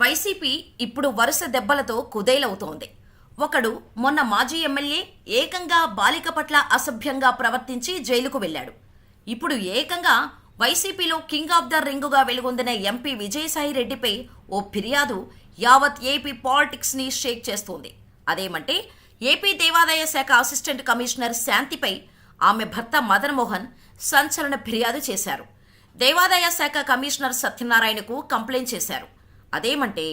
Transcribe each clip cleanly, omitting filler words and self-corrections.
YCP ఇప్పుడు వరుస దెబ్బలతో కుదేలవుతోంది. ఒకడు మొన్న మాజీ ఎమ్మెల్యే ఏకంగా బాలిక పట్ల అసభ్యంగా ప్రవర్తించి జైలుకు వెళ్లాడు. ఇప్పుడు ఏకంగా వైసీపీలో కింగ్ ఆఫ్ ద రింగుగా వెలుగొందిన ఎంపీ విజయసాయిరెడ్డిపై ఓ ఫిర్యాదు యావత్ ఏపీ పాలిటిక్స్ ని షేక్ చేస్తోంది. అదేమంటే ఏపీ దేవాదాయ శాఖ అసిస్టెంట్ కమిషనర్ శాంతిపై ఆమె భర్త మదన్ మోహన్ సంచలన ఫిర్యాదు చేశారు. దేవాదాయ శాఖ కమిషనర్ సత్యనారాయణకు కంప్లైంట్ చేశారు. అదేమంటే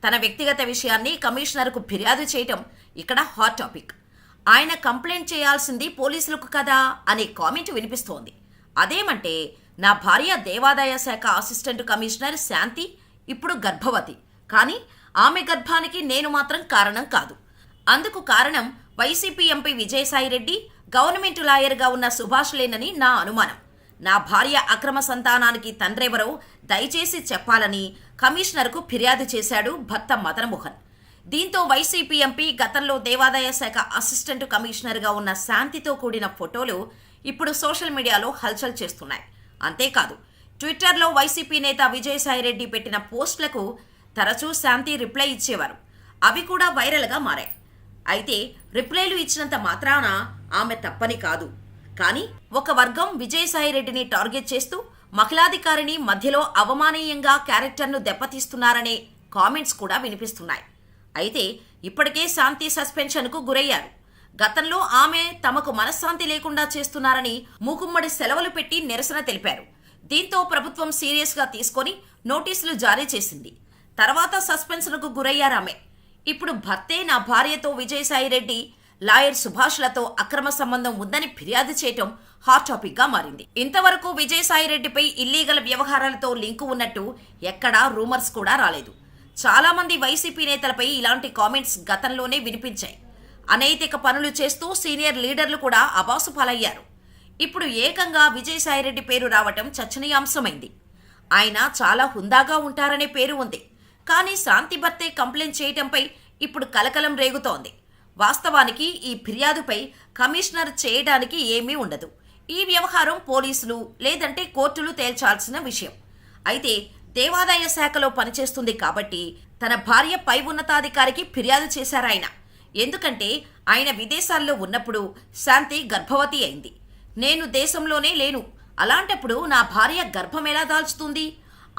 తన వ్యక్తిగత విషయాన్ని కమిషనర్కు ఫిర్యాదు చేయటం ఇక్కడ హాట్ టాపిక్. ఆయన కంప్లైంట్ చేయాల్సింది పోలీసులకు కదా అనే కామెంట్ వినిపిస్తోంది. అదేమంటే నా భార్య దేవాదాయ శాఖ అసిస్టెంట్ కమిషనర్ శాంతి ఇప్పుడు గర్భవతి, కానీ ఆమె గర్భానికి నేను మాత్రం కారణం కాదు. అందుకు కారణం వైసీపీ ఎంపీ విజయసాయిరెడ్డి, గవర్నమెంట్ లాయర్గా ఉన్న సుభాష్లేనని నా అనుమానం. నా భార్య అక్రమ సంతానానికి తండ్రెవరో దయచేసి చెప్పాలని కమిషనర్కు ఫిర్యాదు చేశాడు భర్త మదన్ మోహన్. దీంతో వైసీపీ ఎంపీ గతంలో దేవాదాయ శాఖ అసిస్టెంట్ కమిషనర్గా ఉన్న శాంతితో కూడిన ఫోటోలు ఇప్పుడు సోషల్ మీడియాలో హల్చల్ చేస్తున్నాయి. అంతేకాదు ట్విట్టర్లో వైసీపీ నేత విజయసాయిరెడ్డి పెట్టిన పోస్టులకు తరచూ శాంతి రిప్లై ఇచ్చేవారు. అవి కూడా వైరల్గా మారాయి. అయితే రిప్లైలు ఇచ్చినంత మాత్రాన ఆమె తప్పని కాదు. కానీ ఒక వర్గం విజయసాయిరెడ్డిని టార్గెట్ చేస్తూ మహిళాధికారిని మధ్యలో అవమానీయంగా క్యారెక్టర్ను దెబ్బతీస్తున్నారనే కామెంట్స్ కూడా వినిపిస్తున్నాయి. అయితే ఇప్పటికే శాంతి సస్పెన్షన్కు గురయ్యారు. గతంలో ఆమె తమకు మనశ్శాంతి లేకుండా చేస్తున్నారని మూకుమ్మడి సెలవులు పెట్టి నిరసన తెలిపారు. దీంతో ప్రభుత్వం సీరియస్గా తీసుకొని నోటీసులు జారీ చేసింది. తర్వాత సస్పెన్షన్కు గురయ్యారామె. ఇప్పుడు భర్తే నా భార్యతో విజయసాయిరెడ్డి, లాయర్ సుభాష్లతో అక్రమ సంబంధం ఉందని ఫిర్యాదు చేయటం హాట్ టాపిక్ గా మారింది. ఇంతవరకు విజయసాయిరెడ్డిపై ఇల్లీగల్ వ్యవహారాలతో లింకు ఉన్నట్టు ఎక్కడా రూమర్స్ కూడా రాలేదు. చాలా మంది వైసీపీ నేతలపై ఇలాంటి కామెంట్స్ గతంలోనే వినిపించాయి. అనైతిక పనులు చేస్తూ సీనియర్ లీడర్లు కూడా అబాసు పాలయ్యారు. ఇప్పుడు ఏకంగా విజయసాయిరెడ్డి పేరు రావటం చర్చనీయాంశమైంది. ఆయన చాలా హుందాగా ఉంటారనే పేరు ఉంది. కానీ శాంతి భర్తే కంప్లైంట్ చేయటంపై ఇప్పుడు కలకలం రేగుతోంది. వాస్తవానికి ఈ ఫిర్యాదుపై కమిషనర్ చేయడానికి ఏమీ ఉండదు. ఈ వ్యవహారం పోలీసులు లేదంటే కోర్టులు తేల్చాల్సిన విషయం. అయితే దేవాదాయ శాఖలో పనిచేస్తుంది కాబట్టి తన భార్య పై ఉన్నతాధికారికి ఫిర్యాదు చేశారాయన. ఎందుకంటే ఆయన విదేశాల్లో ఉన్నప్పుడు శాంతి గర్భవతి అయింది. నేను దేశంలోనే లేను, అలాంటప్పుడు నా భార్య గర్భం ఎలా దాల్చుతుంది?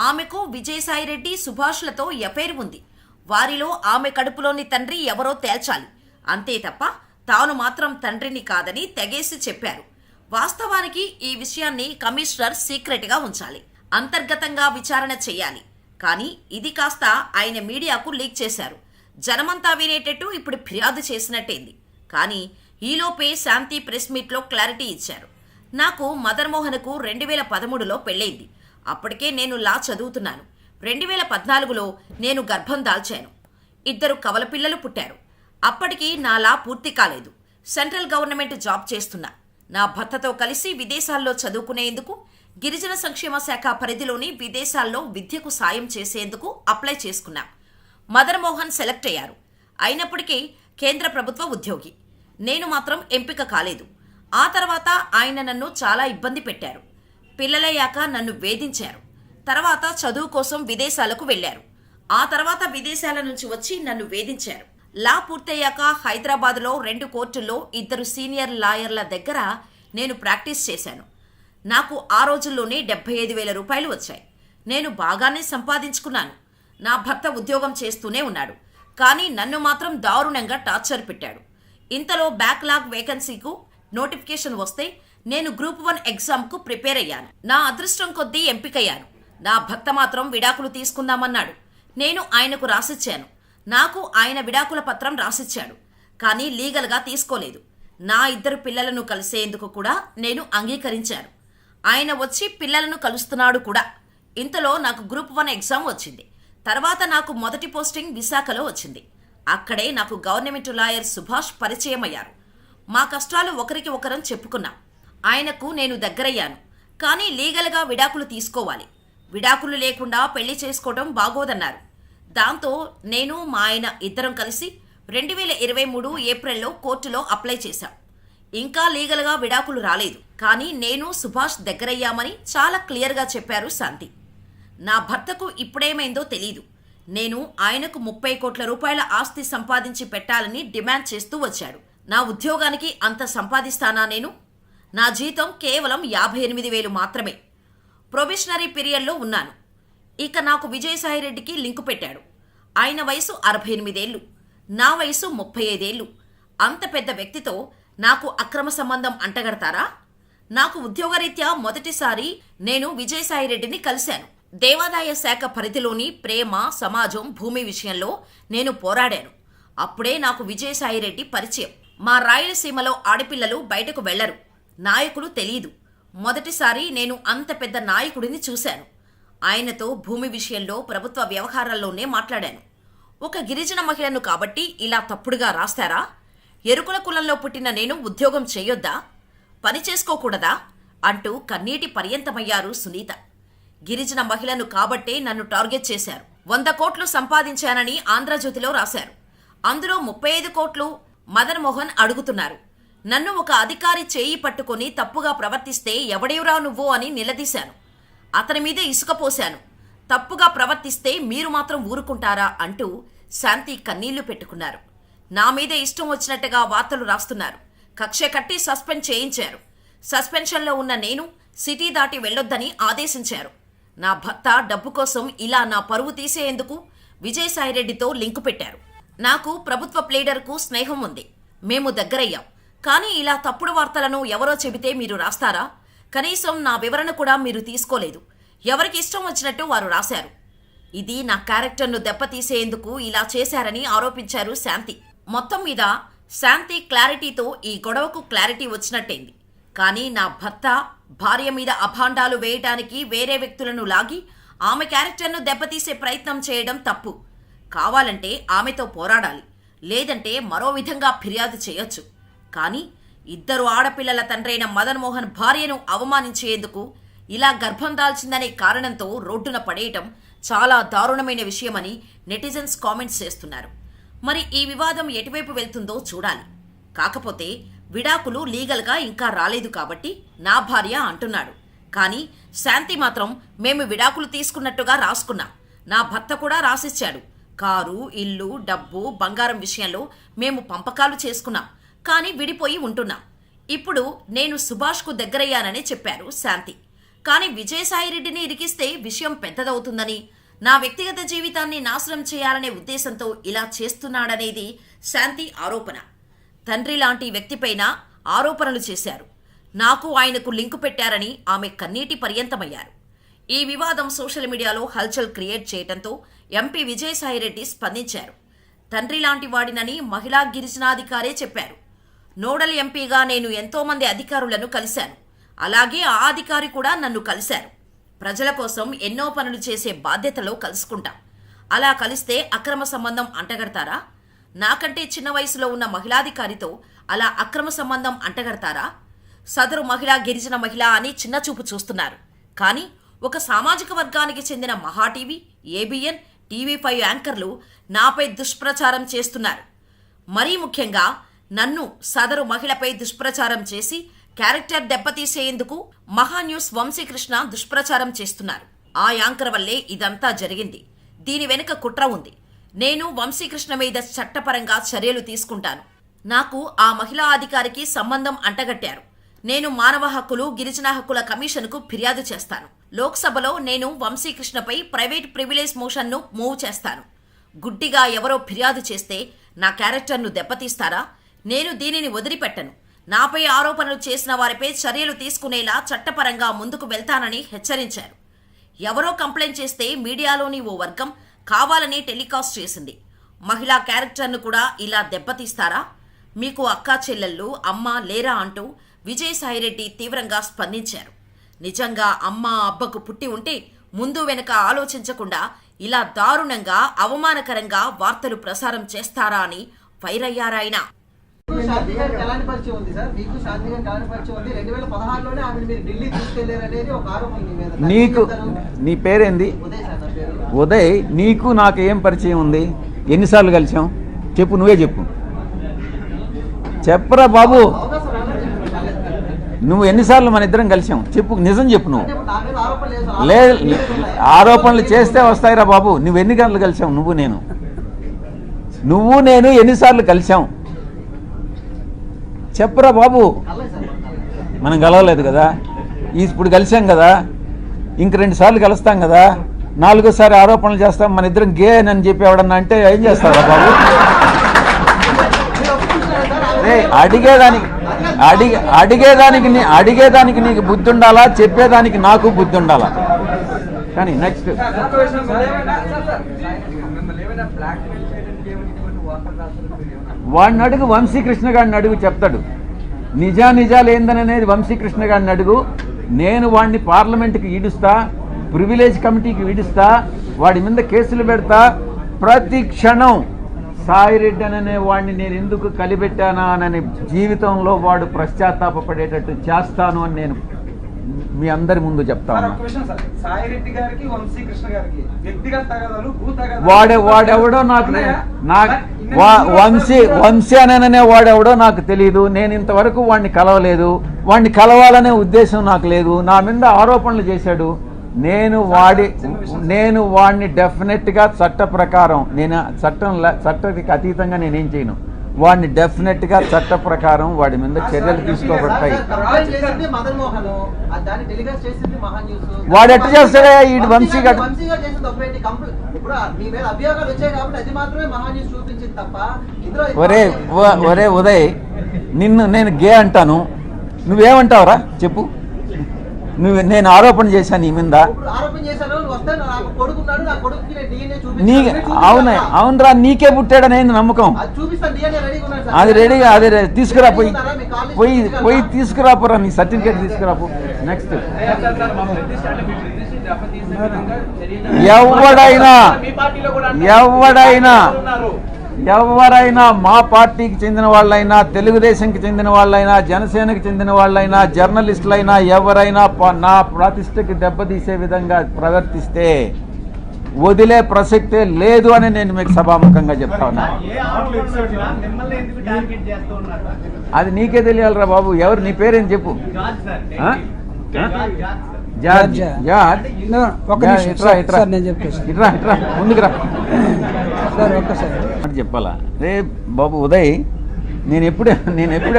ఆమెకు విజయసాయిరెడ్డి, సుభాష్లతో ఎఫైర్ ఉంది. వారిలో ఆమె కడుపులోని తండ్రి ఎవరో తేల్చాలి. అంతే తప్ప తాను మాత్రం తండ్రిని కాదని తెగేసి చెప్పారు. వాస్తవానికి ఈ విషయాన్ని కమిషనర్ సీక్రెట్గా ఉంచాలి, అంతర్గతంగా విచారణ చేయాలి. కానీ ఇది కాస్త ఆయన మీడియాకు లీక్ చేశారు. జనమంతా వినేటట్టు ఇప్పుడు ఫిర్యాదు చేసినట్టయింది. కానీ ఈలోపే శాంతి ప్రెస్ మీట్లో క్లారిటీ ఇచ్చారు. నాకు మదన్ మోహన్కు 2013లో పెళ్ళైంది. అప్పటికే నేను లా చదువుతున్నాను. 2014లో నేను గర్భం దాల్చాను. 2 కవల పిల్లలు పుట్టారు. అప్పటికి నా లా పూర్తి కాలేదు. సెంట్రల్ గవర్నమెంట్ జాబ్ చేస్తున్నా. నా భర్తతో కలిసి విదేశాల్లో చదువుకునేందుకు గిరిజన సంక్షేమ శాఖ పరిధిలోని విదేశాల్లో విద్యకు సాయం చేసేందుకు అప్లై చేసుకున్నా. మదన్ మోహన్ సెలెక్ట్ అయ్యారు. అయినప్పటికీ కేంద్ర ప్రభుత్వ ఉద్యోగి. నేను మాత్రం ఎంపిక కాలేదు. ఆ తర్వాత ఆయన నన్ను చాలా ఇబ్బంది పెట్టారు. పిల్లలయ్యాక నన్ను వేధించారు. తర్వాత చదువు కోసం విదేశాలకు వెళ్లారు. ఆ తర్వాత విదేశాల నుంచి వచ్చి నన్ను వేధించారు. లా పూర్తయ్యాక హైదరాబాద్లో 2 కోర్టుల్లో 2 సీనియర్ లాయర్ల దగ్గర నేను ప్రాక్టీస్ చేశాను. నాకు ఆ రోజుల్లోనే 75,000 రూపాయలు వచ్చాయి. నేను బాగానే సంపాదించుకున్నాను. నా భర్త ఉద్యోగం చేస్తూనే ఉన్నాడు. కానీ నన్ను మాత్రం దారుణంగా టార్చర్ పెట్టాడు. ఇంతలో బ్యాక్లాగ్ వేకెన్సీకు నోటిఫికేషన్ వస్తే నేను గ్రూప్ 1 ఎగ్జామ్కు ప్రిపేర్ అయ్యాను. నా అదృష్టం కొద్దీ ఎంపికయ్యాను. నా భర్త మాత్రం విడాకులు తీసుకుందామన్నాడు. నేను ఆయనకు రాసిచ్చాను. నాకు ఆయన విడాకుల పత్రం రాసిచ్చాడు. కానీ లీగల్గా తీసుకోలేదు. నా 2 పిల్లలను కలిసేందుకు కూడా నేను అంగీకరించాను. ఆయన వచ్చి పిల్లలను కలుస్తున్నాడు కూడా. ఇంతలో నాకు గ్రూప్ 1 ఎగ్జామ్ వచ్చింది. తర్వాత నాకు మొదటి పోస్టింగ్ విశాఖలో వచ్చింది. అక్కడే నాకు గవర్నమెంట్ లాయర్ సుభాష్ పరిచయం అయ్యారు. మా కష్టాలు ఒకరికి ఒకరం చెప్పుకున్నాం. ఆయనకు నేను దగ్గరయ్యాను. కానీ లీగల్గా విడాకులు తీసుకోవాలి. విడాకులు లేకుండా పెళ్లి చేసుకోవడం బాగోదన్నారు. దాంతో నేను మా ఆయన ఇద్దరం కలిసి 2023 ఏప్రిల్లో కోర్టులో అప్లై చేశాం. ఇంకా లీగల్గా విడాకులు రాలేదు. కానీ నేను సుభాష్ దగ్గరయ్యామని చాలా క్లియర్గా చెప్పారు శాంతి. నా భర్తకు ఇప్పుడేమైందో తెలీదు. నేను ఆయనకు 30 కోట్ల రూపాయల ఆస్తి సంపాదించి పెట్టాలని డిమాండ్ చేస్తూ వచ్చాడు. నా ఉద్యోగానికి అంత సంపాదిస్తానా నేను? నా జీతం కేవలం 58,000 మాత్రమే. ప్రొబేషనరీ పీరియడ్లో ఉన్నాను. ఇక నాకు విజయసాయిరెడ్డికి లింకు పెట్టాడు. ఆయన వయసు 68 ఏళ్ళు, నా వయసు 35 ఏళ్ళు. అంత పెద్ద వ్యక్తితో నాకు అక్రమ సంబంధం అంటగడతారా? నాకు ఉద్యోగరీత్యా మొదటిసారి నేను విజయసాయిరెడ్డిని కలిశాను. దేవాదాయ శాఖ పరిధిలోని ప్రేమ, సమాజం, భూమి విషయంలో నేను పోరాడాను. అప్పుడే నాకు విజయసాయిరెడ్డి పరిచయం. మా రాయలసీమలో ఆడపిల్లలు బయటకు వెళ్లరు, నాయకుడు తెలీదు. మొదటిసారి నేను అంత పెద్ద నాయకుడిని చూశాను. ఆయనతో భూమి విషయంలో ప్రభుత్వ వ్యవహారాల్లోనే మాట్లాడాను. ఒక గిరిజన మహిళను కాబట్టి ఇలా తప్పుడుగా రాస్తారా? ఎరుకుల కులంలో పుట్టిన నేను ఉద్యోగం చేయొద్దా? పని చేసుకోకూడదా? అంటూ కన్నీటి పర్యంతమయ్యారు సునీత. గిరిజన మహిళను కాబట్టే నన్ను టార్గెట్ చేశారు. 100 కోట్లు సంపాదించానని ఆంధ్రజ్యోతిలో రాశారు. అందులో 35 కోట్లు మదన్ మోహన్ అడుగుతున్నారు. నన్ను ఒక అధికారి చేయి పట్టుకొని తప్పుగా ప్రవర్తిస్తే ఎవడేవురా నువ్వు అని నిలదీశాను. అతని మీదే ఇసుక పోశాను. తప్పుగా ప్రవర్తిస్తే మీరు మాత్రం ఊరుకుంటారా అంటూ శాంతి కన్నీళ్లు పెట్టుకున్నారు. నా మీదే ఇష్టం వచ్చినట్టుగా వార్తలు రాస్తున్నారు. కక్ష కట్టి సస్పెండ్ చేయించారు. సస్పెన్షన్లో ఉన్న నేను సిటీ దాటి వెళ్ళొద్దని ఆదేశించారు. నా భర్త డబ్బు కోసం ఇలా నా పరువు తీసేందుకు విజయసాయిరెడ్డితో లింకు పెట్టారు. నాకు ప్రభుత్వ ప్లేడర్కు స్నేహం ఉంది, మేము దగ్గరయ్యాం. కానీ ఇలా తప్పుడు వార్తలను ఎవరో చెబితే మీరు రాస్తారా? కనీసం నా వివరణ కూడా మీరు తీసుకోలేదు. ఎవరికి ఇష్టం వచ్చినట్టు వారు రాశారు. ఇది నా క్యారెక్టర్ను దెబ్బతీసేందుకు ఇలా చేశారని ఆరోపించారు శాంతి. మొత్తం మీద శాంతి క్లారిటీతో ఈ గొడవకు క్లారిటీ వచ్చినట్టయింది. కానీ నా భర్త భార్య మీద అభాండాలు వేయటానికి వేరే వ్యక్తులను లాగి ఆమె క్యారెక్టర్ను దెబ్బతీసే ప్రయత్నం చేయడం తప్పు. కావాలంటే ఆమెతో పోరాడాలి, లేదంటే మరో విధంగా ఫిర్యాదు చేయొచ్చు. కానీ 2 ఆడపిల్లల తండ్రైన మదన్ మోహన్ భార్యను అవమానించేందుకు ఇలా గర్భం దాల్చిందనే కారణంతో రోడ్డున పడేయటం చాలా దారుణమైన విషయమని నెటిజన్స్ కామెంట్స్ చేస్తున్నారు. మరి ఈ వివాదం ఎటువైపు వెళ్తుందో చూడాలి. కాకపోతే విడాకులు లీగల్గా ఇంకా రాలేదు కాబట్టి నా భార్య అంటున్నాడు. కానీ శాంతి మాత్రం మేము విడాకులు తీసుకున్నట్టుగా రాసుకున్నాం, నా భర్త కూడా రాసిచ్చాడు. కారు, ఇల్లు, డబ్బు, బంగారం విషయంలో మేము పంపకాలు చేసుకున్నాం, కానీ విడిపోయి ఉంటున్నాం. ఇప్పుడు నేను సుభాష్కు దగ్గరయ్యానని చెప్పారు శాంతి. కానీ విజయసాయిరెడ్డిని ఇరికిస్తే విషయం పెద్దదవుతుందని, నా వ్యక్తిగత జీవితాన్ని నాశనం చేయాలనే ఉద్దేశంతో ఇలా చేస్తున్నాడనేది శాంతి ఆరోపణ. తండ్రి లాంటి వ్యక్తిపైన ఆరోపణలు చేశారు. నాకు ఆయనకు లింకు పెట్టారని ఆమె కన్నీటి పర్యంతమయ్యారు. ఈ వివాదం సోషల్ మీడియాలో హల్చల్ క్రియేట్ చేయడంతో ఎంపీ విజయసాయిరెడ్డి స్పందించారు. తండ్రి లాంటి వాడినని మహిళా గిరిజనాధికారే చెప్పారు. నోడల్ ఎంపీగా నేను ఎంతోమంది అధికారులను కలిశాను. అలాగే ఆ అధికారి కూడా నన్ను కలిశారు. ప్రజల కోసం ఎన్నో పనులు చేసే బాధ్యతలో కలుసుకుంటాం. అలా కలిస్తే అక్రమ సంబంధం అంటగడతారా? నాకంటే చిన్న వయసులో ఉన్న మహిళాధికారితో అలా అక్రమ సంబంధం అంటగడతారా? సదరు మహిళ గిరిజన మహిళ అని చిన్నచూపు చూస్తున్నారు. కానీ ఒక సామాజిక వర్గానికి చెందిన మహా టీవీ, ఏబిఎన్, టీవీ5 యాంకర్లు నాపై దుష్ప్రచారం చేస్తున్నారు. మరీ ముఖ్యంగా నన్ను సదరు మహిళపై దుష్ప్రచారం చేసి క్యారెక్టర్ దెబ్బతీసేందుకు మహాన్యూస్ వంశీకృష్ణ దుష్ప్రచారం చేస్తున్నారు. ఆ యాంకర్ వల్లే ఇదంతా జరిగింది. దీని వెనుక కుట్ర ఉంది. నేను వంశీకృష్ణ మీద చట్టపరంగా చర్యలు తీసుకుంటాను. నాకు ఆ మహిళా అధికారికి సంబంధం అంటగట్టారు. నేను మానవ హక్కులు, గిరిజన హక్కుల కమిషన్కు ఫిర్యాదు చేస్తాను. లోక్సభలో నేను వంశీకృష్ణపై ప్రైవేట్ ప్రివిలేజ్ మోషన్ను మూవ్ చేస్తాను. గుడ్డిగా ఎవరో ఫిర్యాదు చేస్తే నా క్యారెక్టర్ను దెబ్బతీస్తారా? నేను దీనిని వదిలిపెట్టను. నాపై ఆరోపణలు చేసిన వారిపై చర్యలు తీసుకునేలా చట్టపరంగా ముందుకు వెళ్తానని హెచ్చరించారు. ఎవరో కంప్లైంట్ చేస్తే మీడియాలోని ఓ వర్గం కావాలని టెలికాస్ట్ చేసింది. మహిళా క్యారెక్టర్ను కూడా ఇలా దెబ్బతీస్తారా? మీకు అక్కా చెల్లెళ్ళు, అమ్మ లేరా అంటూ విజయసాయిరెడ్డి తీవ్రంగా స్పందించారు. నిజంగా అమ్మ, అబ్బకు పుట్టి ఉంటే ముందు వెనుక ఆలోచించకుండా ఇలా దారుణంగా, అవమానకరంగా వార్తలు ప్రసారం చేస్తారా అని ఫైర్ అయ్యారాయన. శాంతి గారికి ఎలాంటి పరిచయం ఉంది సార్? మీకు శాంతి గారికి ఎలాంటి పరిచయం ఉంది? 2016లోనే ఆమె మీరు ఢిల్లీ తీసుకెళ్లారు అనేది ఒక ఆరోపణ మీ మీద. నీకు నీ పేరేంది? ఉదయ్ సార్ నా పేరు. ఉదయ్, నీకు నాకు ఏం పరిచయం ఉంది? ఎన్నిసార్లు కలిసాం చెప్పు, నువ్వే చెప్పు. చెప్పరా బాబు. అవునా సార్? నువ్వు ఎన్నిసార్లు మన ఇద్దరం కలిసాం చెప్పు, నిజం చెప్పు నువ్వు. అంటే ఇప్పుడు నా మీద ఆరోపణలు లేదు సార్. లేదు, ఆరోపణలు మీద ఉన్నాయి. ఆరోపణలు చేస్తే వస్తాయిరా బాబు. నువ్వు ఎన్ని గంటలు కలిసావు? నువ్వు నేను ఎన్నిసార్లు కలిసాం చెప్పురా బాబు. కలలేదు సార్, కలలేదు. మనం కలవలేదు కదా, ఇప్పుడు కలిసాం కదా, ఇంక 2 సార్లు కలుస్తాం కదా, 4ఓసారి ఆరోపణలు చేస్తాం మన ఇద్దరం గే అని చెప్పి ఎవడన్నా అంటే ఏం చేస్తారా బాబు? మీరు ఒప్పుకుంటున్నారా సార్? అడిగేదానికి నీకు బుద్ధి ఉండాలా, చెప్పేదానికి నాకు బుద్ధి ఉండాలా. కానీ నెక్స్ట్ వాడిని అడుగు, వంశీకృష్ణ గారిని అడుగు చెప్తాడు. నిజాలు ఏందనేది వంశీకృష్ణ గారిని అడుగు. నేను వాడిని పార్లమెంట్కి ఈడుస్తా, ప్రివిలేజ్ కమిటీకి ఈడుస్తా, వాడి మీద కేసులు పెడతా. ప్రతి క్షణం సాయిరెడ్డి అనే వాడిని నేను ఎందుకు కలిపెట్టానా అని జీవితంలో వాడు పశ్చాత్తాపపడేటట్టు చేస్తాను అని నేను మీ అందరి ముందు చెప్తాను. వాడెవడో నాకు వంశీ అనే వాడెవడో నాకు తెలియదు. నేను ఇంతవరకు వాడిని కలవలేదు. వాడిని కలవాలనే ఉద్దేశం నాకు లేదు. నా మీద ఆరోపణలు చేశాడు. నేను వాడిని డెఫినెట్గా చట్ట ప్రకారం, నేను చట్టానికి అతీతంగా నేనేం చేయను. వాడిని డెఫినెట్గా చట్ట ప్రకారం వాడి మీద చర్యలు తీసుకోబడతాయి. వాడు ఎట్ట చేస్తాడే ఈ వంశీ గారు? ఒరే ఉదయ్, నిన్ను నేను గే అంటాను, నువ్వేమంటావురా చెప్పు? నేను ఆరోపణ చేశాను నీ మీద. అవునరా, నీకే పుట్టాడని నమ్మకం. అది రెడీగా, అది తీసుకురా, పోయి తీసుకురాపోరా, నీ సర్టిఫికేట్ తీసుకురాపో. నెక్స్ట్ ఎవరైనా మా పార్టీకి చెందిన వాళ్ళైనా, తెలుగుదేశంకి చెందిన వాళ్ళైనా, జనసేనకి చెందిన వాళ్ళైనా, జర్నలిస్టులైనా ఎవరైనా నా ప్రతిష్టకి దెబ్బతీసే విధంగా ప్రవర్తిస్తే వదిలే ప్రసక్తే లేదు అని నేను మీకు సభాముఖంగా చెప్తా ఉన్నా. అది నీకే తెలియాలిరా బాబు. ఎవరు, నీ పేరేం చెప్పు? ముందుకురా చెప్పాలా? రే బాబు ఉదయ్, నేను ఎప్పుడు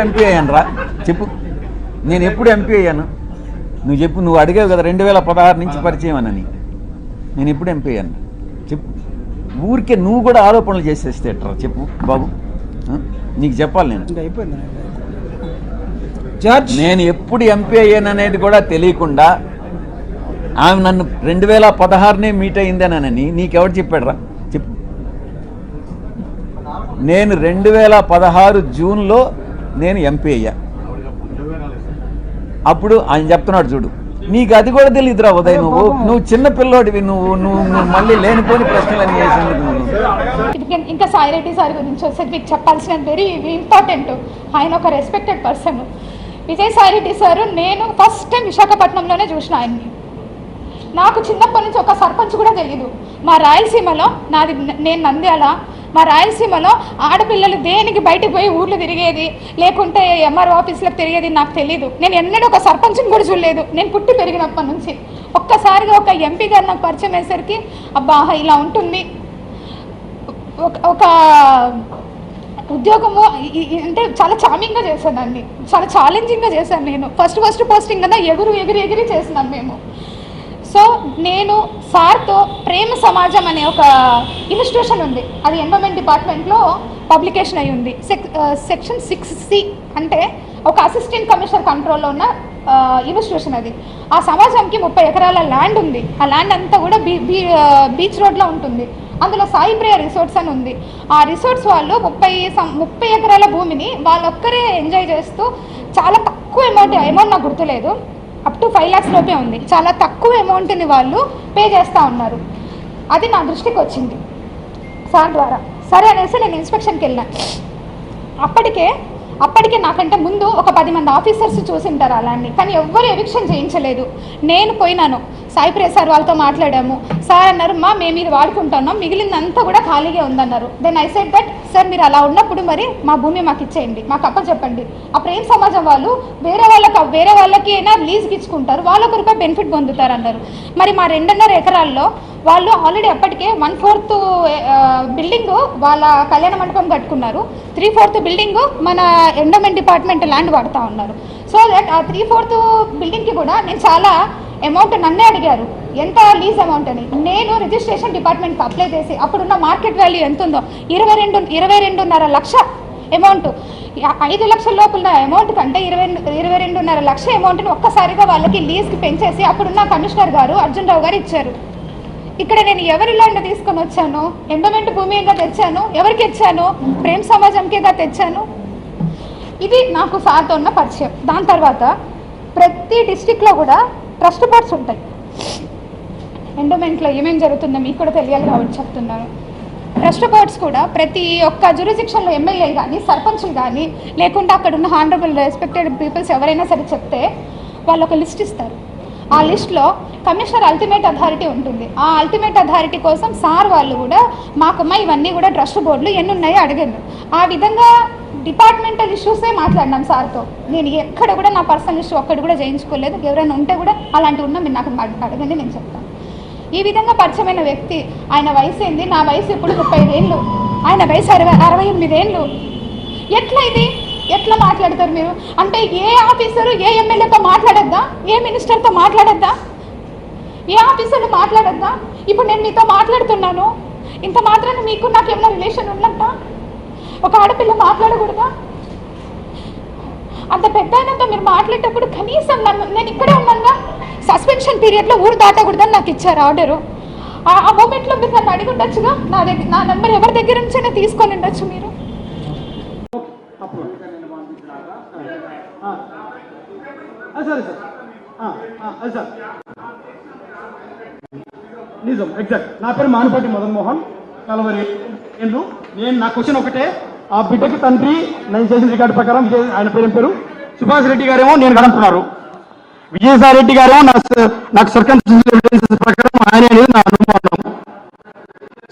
ఎంపీ అయ్యాను రా చెప్పు? నేను ఎప్పుడు ఎంపీ అయ్యాను? నువ్వు చెప్పు. నువ్వు అడిగావు కదా 2016 నుంచి పరిచయం అని. నేను ఎప్పుడు ఎంపీ అయ్యాను చెప్పు? ఊరికే నువ్వు కూడా ఆరోపణలు చేసేస్తే ఎట్రా చెప్పు బాబు? నీకు చెప్పాలి. నేను ఎప్పుడు ఎంపీ అయ్యాను అనేది కూడా తెలియకుండా ఆమె నన్ను 2016 మీట్ అయిందేనని నీకెవరు చెప్పాడు రా చెప్పు? నేను 2016 జూన్లో నేను ఎంపీ అయ్యా. అప్పుడు ఆయన చెప్తున్నాడు చూడు, నీకు అది కూడా తెలియదురా ఉదయ్. నువ్వు చిన్న పిల్లోడివి. నువ్వు మళ్ళీ లేనిపోని ప్రశ్నలు చేసింది. ఇంకా సాయిరెడ్డి సార్ గురించి వస్తే మీకు చెప్పాల్సిన వెరీ ఇంపార్టెంట్. ఆయన ఒక రెస్పెక్టెడ్ పర్సన్. విజయసాయిరెడ్డి సార్ నేను ఫస్ట్ టైం విశాఖపట్నంలోనే చూసిన ఆయన్ని. నాకు చిన్నప్పటి నుంచి ఒక సర్పంచ్ కూడా తెలియదు. మా రాయలసీమలో నేను నంద్యాల, మా రాయలసీమలో ఆడపిల్లలు దేనికి బయటకు పోయి ఊర్లు తిరిగేది, లేకుంటే ఎంఆర్ఓ ఆఫీసులకు తిరిగేది నాకు తెలీదు. నేను ఎన్నడూ ఒక సర్పంచ్ని కూడా చూడలేదు నేను పుట్టి పెరిగినప్పటి నుంచి. ఒక్కసారిగా ఒక ఎంపీ గారు నాకు పరిచయం అయ్యేసరికి అబ్బా ఇలా ఉంటుంది. ఒక ఉద్యోగము అంటే చాలా చామింగ్గా చేశానండి, చాలా ఛాలెంజింగ్గా చేశాను. నేను ఫస్ట్ పోస్టింగ్ కదా ఎగిరి చేసినాను మేము. సో నేను సార్తో ప్రేమ సమాజం అనే ఒక ఇన్స్టిట్యూషన్ ఉంది. అది ఎన్విరాన్మెంట్ డిపార్ట్మెంట్లో పబ్లికేషన్ అయి ఉంది. సెక్షన్ 6C అంటే ఒక అసిస్టెంట్ కమిషనర్ కంట్రోల్లో ఉన్న ఇన్స్టిట్యూషన్ అది. ఆ సమాజంకి 30 ఎకరాల ల్యాండ్ ఉంది. ఆ ల్యాండ్ అంతా కూడా బీచ్ రోడ్లో ఉంటుంది. అందులో సాయి ప్రియ రిసార్ట్స్ అని ఉంది. ఆ రిసార్ట్స్ వాళ్ళు 30 ఎకరాల భూమిని వాళ్ళొక్కరే ఎంజాయ్ చేస్తూ చాలా తక్కువ అమౌంట్ నాకు గుర్తులేదు, అప్ టు 5 lakhs లోపే ఉంది. చాలా తక్కువ అమౌంట్ని వాళ్ళు పే చేస్తూ ఉన్నారు. అది నా దృష్టికి వచ్చింది సార్ ద్వారా. సరే అనేసి నేను ఇన్స్పెక్షన్కి వెళ్ళాను. అప్పటికే నాకంటే ముందు ఒక 10 మంది ఆఫీసర్స్ చూసింటారు అలాంటి, కానీ ఎవ్వరు ఎవిక్షన్ చేయించలేదు. నేను పోయినాను. సాయి ప్రియ సార్ వాళ్ళతో మాట్లాడాము. సార్ అన్నారు, మేము ఇది వాడుకుంటున్నాం, మిగిలిందంతా కూడా ఖాళీగా ఉందన్నారు. Then I said that sir మీరు అలా ఉన్నప్పుడు మరి మా భూమి మాకు ఇచ్చేయండి, మాకు అప్పచెప్పండి. ఆ ప్రేమ సమాజం వాళ్ళు వేరే వాళ్ళకి అయినా లీజ్కి ఇచ్చుకుంటారు, వాళ్ళొక రూపాయి బెనిఫిట్ పొందుతారు అన్నారు. మరి మా 2.5 ఎకరాల్లో వాళ్ళు ఆల్రెడీ అప్పటికే 1/4 బిల్డింగ్ వాళ్ళ కళ్యాణ మండపం కట్టుకున్నారు, 3/4 బిల్డింగ్ మన ఎండోమెంట్ డిపార్ట్మెంట్ ల్యాండ్ వాడుతూ ఉన్నారు. సో దట్ ఆ 3/4 బిల్డింగ్కి కూడా నేను చాలా అమౌంట్ నన్నే అడిగారు, ఎంత లీజ్ అమౌంట్ అని. నేను రిజిస్ట్రేషన్ డిపార్ట్మెంట్కి అప్లై చేసి అప్పుడున్న మార్కెట్ వాల్యూ ఎంత ఉందో 22.5 లక్ష అమౌంట్, 5 లక్షల లోపల అమౌంట్ కంటే 22.5 లక్ష అమౌంట్ని ఒక్కసారిగా వాళ్ళకి లీజ్కి పెంచేసి అప్పుడున్న కమిషనర్ గారు అర్జున్ రావు గారు ఇచ్చారు. ఇక్కడ నేను ఎవరి ల్యాండ్ తీసుకొని వచ్చాను? ఎండోమెంట్ భూమిగా తెచ్చాను. ఎవరికి ఇచ్చాను? ప్రేమ సమాజంకేగా తెచ్చాను. ఇది నాకు సార్తో ఉన్న పరిచయం. దాని తర్వాత ప్రతి డిస్టిక్లో కూడా ట్రస్ట్ బోర్డ్స్ ఉంటాయి. ఎండోమెంట్లో ఏమేమి జరుగుతుందో మీకు కూడా తెలియాలి కాబట్టి చెప్తున్నాను. ట్రస్ట్ బోర్డ్స్ కూడా ప్రతి ఒక్క జ్యూరిడిక్షన్లో ఎమ్మెల్యేలు కానీ సర్పంచ్లు కానీ లేకుండా అక్కడ ఉన్న హానరబుల్ రెస్పెక్టెడ్ పీపుల్స్ ఎవరైనా సరే చెప్తే వాళ్ళు ఒక లిస్ట్ ఇస్తారు. ఆ లిస్ట్లో కమిషనర్ అల్టిమేట్ అథారిటీ ఉంటుంది. ఆ అల్టిమేట్ అథారిటీ కోసం సార్ వాళ్ళు కూడా మాకమ్మ ఇవన్నీ కూడా ట్రస్ట్ బోర్డులు ఎన్ని ఉన్నాయో అడిగారు. ఆ విధంగా డిపార్ట్మెంటల్ ఇష్యూసే మాట్లాడినాం సార్తో. నేను ఎక్కడ కూడా నా పర్సనల్ ఇష్యూ ఒక్కటి కూడా చేయించుకోలేదు. ఎవరైనా ఉంటే కూడా అలాంటివి ఉన్నా మీరు నాకు అడగండి, నేను చెప్తాను. ఈ విధంగా పరిచయమైన వ్యక్తి, ఆయన వయసు ఏంది? నా వయసు ఇప్పుడు 35 ఏళ్ళు, ఆయన వయసు 68 ఏళ్ళు. ఎట్లా ఇది? ఎట్లా మాట్లాడతారు మీరు? అంటే ఏ ఆఫీసరు ఏ ఎమ్మెల్యేతో మాట్లాడద్దా? ఏ మినిస్టర్తో మాట్లాడద్దా? ఏ ఆఫీసర్లు మాట్లాడద్దా? ఇప్పుడు నేను మీతో మాట్లాడుతున్నాను, ఇంత మాత్రాన్ని మీకు నాకు ఏమైనా రిలేషన్ ఉన్నట్ట? ఒక ఆడపిల్ల మాట్లాడకూడదా? అంత పెద్ద అయినంత మీరు మాట్లాడేటప్పుడు కనీసం నేను ఇక్కడే ఉన్నానుగా, సస్పెన్షన్ పీరియడ్లో ఊరు దాటకూడదని నాకు ఇచ్చారు ఆర్డరు. ఆ మూమెంట్లో మీరు నన్ను అడిగి ఉండొచ్చుగా, నా నెంబర్ ఎవరి దగ్గర నుంచైనా తీసుకొని ఉండొచ్చు మీరు. సరే సార్ నిజం ఎగ్జాక్ట్. నా పేరు మానుపాటి మదన్ మోహన్, 40 ఏళ్ళు. నా క్వశ్చన్ ఒకటే, ఆ బిడ్డకి తండ్రి నేను చేసిన రికార్డు ప్రకారం ఆయన పేరు సుభాష్ రెడ్డి గారేమో నేను గడుపుతున్నారు, విజయసాయి రెడ్డి గారేమో నాకు సర్కమ్స్టెన్షియల్ ఎవిడెన్సెస్ ప్రకారం ఆయన అనేది నా అనుమానం.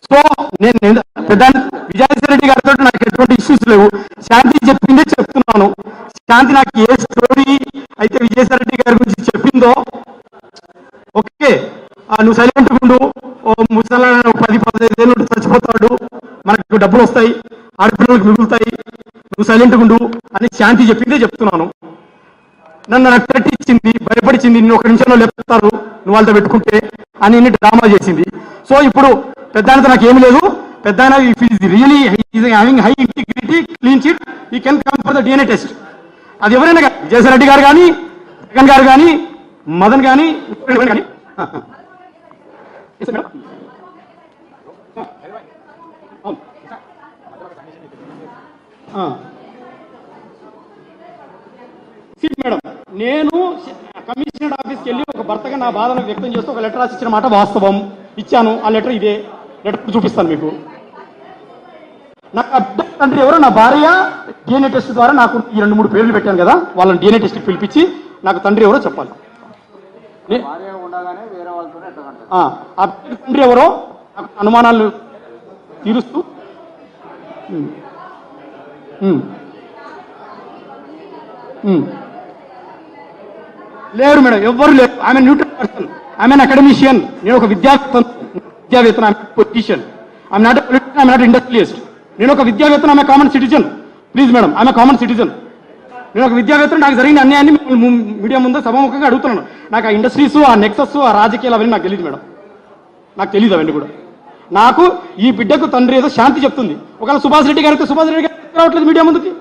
సో నేను పెద్ద విజయసాయి రెడ్డి గారితో నాకు ఎటువంటి ఇష్యూస్ లేవు. శాంతి చెప్పిందే చెప్తున్నాను. శాంతి నాకు ఏ స్టోరీ అయితే విజయసాయి రెడ్డి గారి గురించి చెప్పిందో, ఓకే నువ్వు సైలెంట్ ఉండు, ముసలా 10-15 ఏళ్ళు చచ్చిపోతాడు, మనకు డబ్బులు వస్తాయి, ఆడపిల్లలకు మిగులుతాయి, నువ్వు సైలెంట్ ఉండు అని శాంతి చెప్పిందే చెప్తున్నాను. నన్ను నాకు థ్రెట్ ఇచ్చింది, భయపడిచింది, నేను 1 నిమిషంలో లేపుతారు నువ్వు వాళ్ళతో పెట్టుకుంటే అని డ్రామా చేసింది. సో ఇప్పుడు పెద్ద ఆయనతో నాకు ఏమి లేదు. పెద్ద ఆయన if is really having high integrity, clean chit, ఈ can come for the DNA test. అది ఎవరైనా కానీ, విజయసాయి రెడ్డి గారు కానీ, జగన్ గారు కానీ, మదన్ కానీ కానీ మేడం, నేను కమిషనర్ ఆఫీస్కి వెళ్ళి ఒక భర్తగా నా బాధను వ్యక్తం చేస్తూ ఒక లెటర్ రాసి ఇచ్చిన మాట వాస్తవం, ఇచ్చాను. ఆ లెటర్ ఇదే, లెటర్ చూపిస్తాను మీకు. నాకు అబ్బాయి తండ్రి ఎవరో, నా భార్య DNA టెస్ట్ ద్వారా నాకు ఈ 2-3 పేర్లు పెట్టాను కదా, వాళ్ళని DNA టెస్ట్కి పిలిపించి నాకు తండ్రి ఎవరో చెప్పాలి. ఆ తండ్రి ఎవరో అనుమానాలు తీరుస్తూ లేరు మేడం, ఎవ్వరు లేరు. ఆమె న్యూట్రల్ పర్సన్, ఆమె అకాడమిషియన్. నేను ఒక విద్యావేత్తన, ఆమె పొలిటీషియన్. ఆమె నాట్ పొలిటీషియన్, ఆమె నాట్ ఇండస్ట్రియలిస్ట్. నేను ఒక విద్యావేత్తన, ఆమె కామన్ సిటిజన్. ప్లీజ్ మేడం, ఆమె కామన్ సిటిజన్. నేను ఒక విద్యావేత్తను, నాకు జరిగిన అన్యాయాన్ని మీడియా ముందు సభాముఖంగా అడుగుతున్నాను. నాకు ఆ ఇండస్ట్రీస్, ఆ నెక్సస్, ఆ రాజకీయాలు అవన్నీ నాకు తెలియదు మేడం, నాకు తెలియదు అవన్నీ కూడా. నాకు ఈ బిడ్డకు తండ్రి ఏదో శాంతి చెప్తుంది. ఒకవేళ సుభాష్ రెడ్డి గారితో సుభాష్ రెడ్డి గారు రావట్లేదు మీడియా ముందుకి,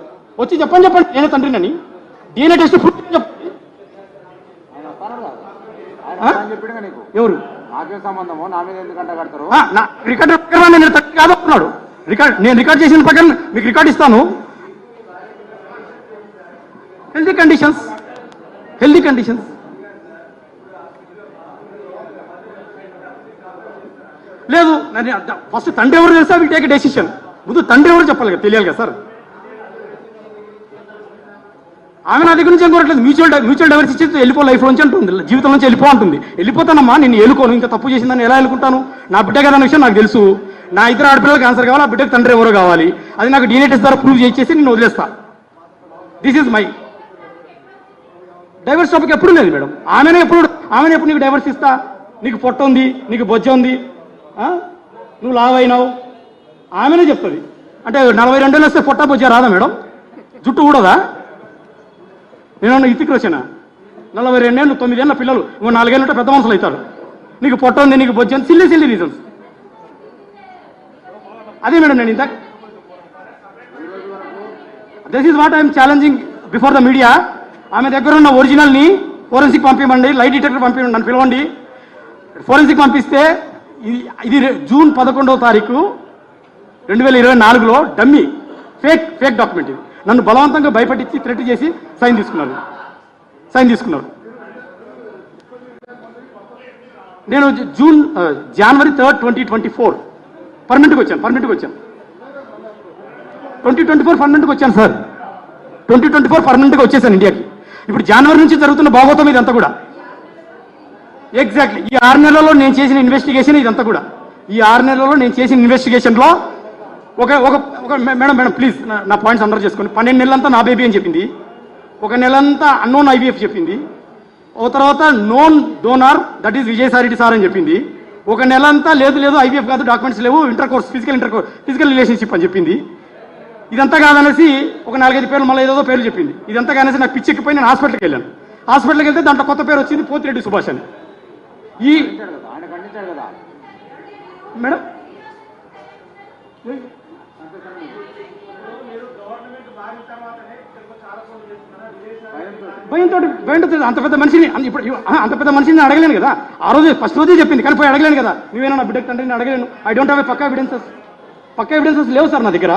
వచ్చి చెప్పండి నేనే తండ్రినని. DNA టెస్ట్ చెప్పండి. ఎవరు రికార్డు ప్రకారం నేను తండ్రి కాదు అంటున్నాడు. నేను రికార్డ్ చేసిన ప్రకారం మీకు రికార్డు ఇస్తాను. హెల్దీ కండిషన్స్ లేదు. ఫస్ట్ తండ్రి ఎవరు తెలుసా, విల్ టేక్ డెసిషన్. ముందు తండ్రి ఎవరు చెప్పాలి కదా, తెలియాలి కదా సార్. ఆమె నా దగ్గర నుంచి ఏం కోరట్లేదు. మ్యూచువల్ డైవర్స్ ఇచ్చి వెళ్ళిపో లైఫ్ నుంచి అంటుంది, జీవితం నుంచి వెళ్ళిపో అంటుంది. వెళ్ళిపోతానమ్మా, నేను ఏలుకోను, ఇంకా తప్పు చేసిందని ఎలా ఎలుకుంటాను? నా బిడ్డ కదా అన్న విషయం నాకు తెలుసు. నా ఇద్దరు ఆడపిల్లలకు ఆన్సర్ కావాలి, ఆ బిడ్డకు తండ్రి ఎవరో కావాలి. అది నాకు DNA టెస్ట్ ద్వారా ప్రూవ్ చేసి నేను వదిలేస్తా. This is my divorce topic. ఎప్పుడు లేదు మేడం. ఆమెనే ఎప్పుడు నీకు డైవర్స్ ఇస్తా, నీకు పొట్ట ఉంది, నీకు బొజ్జ ఉంది, నువ్వు లావైనావు, ఆమెనే చెప్తుంది. అంటే 42 ఏళ్ళు వస్తే పొట్ట బొజ్జ రాదా మేడం? జుట్టు కూడదా? నేనన్నా ఇతికి వచ్చానా? 42 ఏళ్ళు 9 ఏళ్ళ పిల్లలు 4 ఏళ్ళు ఉంటే పెద్ద మనుషులు అవుతారు. నీకు పొట్ట ఉంది, నీకు బొజ్జ ఉంది, సిల్లీ రీజన్స్. అదే మేడం నేను ఇంత this is what I'm challenging before the media. ఆమె దగ్గర ఉన్న ఒరిజినల్ని ఫోరెన్సిక్ పంపించండి, లైట్ డిటెక్టర్ పంపించండి, నన్ను పిలవండి. ఫోరెన్సిక్ పంపిస్తే ఇది జూన్ 11వ తారీఖు 2024లో డమ్మీ ఫేక్ డాక్యుమెంట్. ఇది నన్ను బలవంతంగా భయపెట్టించి థ్రెట్ చేసి సైన్ తీసుకున్నారు. నేను జనవరి 3rd, 2024 పర్మనెంట్గా వచ్చాను. 2024 పర్మనెంట్గా వచ్చాను సార్. 2024 పర్మనెంట్గా వచ్చేసాను ఇండియాకి. ఇప్పుడు జనవరి నుంచి జరుగుతున్న భాగవతం ఇదంతా కూడా ఎగ్జాక్ట్లీ ఈ 6 నెలల్లో నేను చేసిన ఇన్వెస్టిగేషన్ ఇదంతా కూడా. ఈ 6 నెలల్లో నేను చేసిన ఇన్వెస్టిగేషన్లో ఒక మేడం ప్లీజ్ నా పాయింట్స్ అందరూ చేసుకోండి. 12 నెలలంతా నా బేబీ అని చెప్పింది, 1 నెలంతా అన్నోన్ IVF చెప్పింది, ఓ తర్వాత known donor that is Vijayasai Reddy sir అని చెప్పింది, 1 నెలంతా లేదు IVF కాదు, డాక్యుమెంట్స్ లేవు, ఫిజికల్ రిలేషన్షిప్ అని చెప్పింది. ఇదంతా కాదనేసి ఒక 4-5 పేర్లు మళ్ళీ ఏదో పేర్లు చెప్పింది. ఇదంతా కాదనేసి నాకు పిచ్చెక్కిపోయి నేను హాస్పిటల్కి వెళ్ళాను. హాస్పిటల్కి వెళ్తే దాంట్లో కొత్త పేరు వచ్చింది, పోతిరెడ్డి సుభాష్ అని. మేడం భయంతో అంత పెద్ద మనిషిని అంత పెద్ద మనిషిని అడగలేను కదా. ఆ రోజు ఫస్ట్ రోజే చెప్పింది, కానీ పోయి అడగలేను కదా. నువ్వేనా నా బిడ్డకు తండ్రిని అడగలేను. ఐ డోంట్ హ్యావ్ ఏ పక్కా ఎవిడెన్సెస్ లేవు సార్ నా దగ్గర.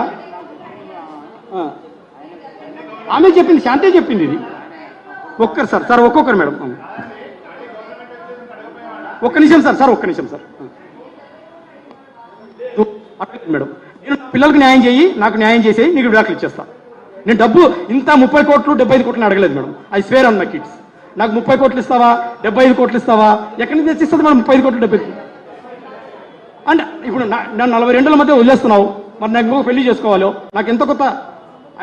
ఆమె చెప్పింది, శాంతే చెప్పింది. ఇది సార్ ఒక్కొక్కరు మేడం. ఒక్క నిమిషం సార్ మేడం. నేను పిల్లలకు న్యాయం చేయి, నాకు న్యాయం చేసేయి, నీకు విడాకులు ఇచ్చేస్తా. నేను డబ్బు ఇంత 30 కోట్లు 75 కోట్లు అడగలేదు madam. I swear on my kids. నాకు 30 కోట్లు ఇస్తావా, 75 కోట్లు ఇస్తావా, ఎక్కడి నుంచి తెచ్చిస్తుంది మేడం 35 కోట్లు 75? అంటే ఇప్పుడు నన్ను 42 మధ్య వదిలేస్తున్నావు, మరి నాకు ఇంకొక పెళ్లి చేసుకోవాలో, నాకు ఎంత కొత్త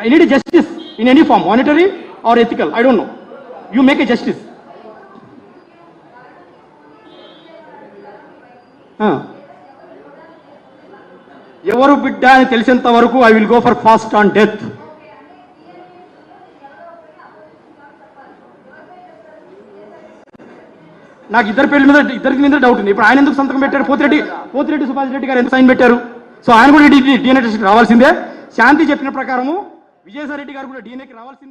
I need justice in any form, monetary or ethical, I don't know. You make a justice. ఎవరు బిడ్డ అని తెలిసేంత వరకు I will go for fast on death. నాకు ఇద్దరికి మీద డౌట్ ఉంది. ఇప్పుడు ఆయన ఎందుకు సంతకం పెట్టారు? పోతిరెడ్డి సుభాష్ రెడ్డి గారు ఎందుకు సైన్ పెట్టారు? సో ఆయన కూడా DNA టెస్ట్ రావాల్సిందే. శాంతి చెప్పిన ప్రకారము విజయసాయి రెడ్డి గారు కూడా DNAకి రావాల్సిందే.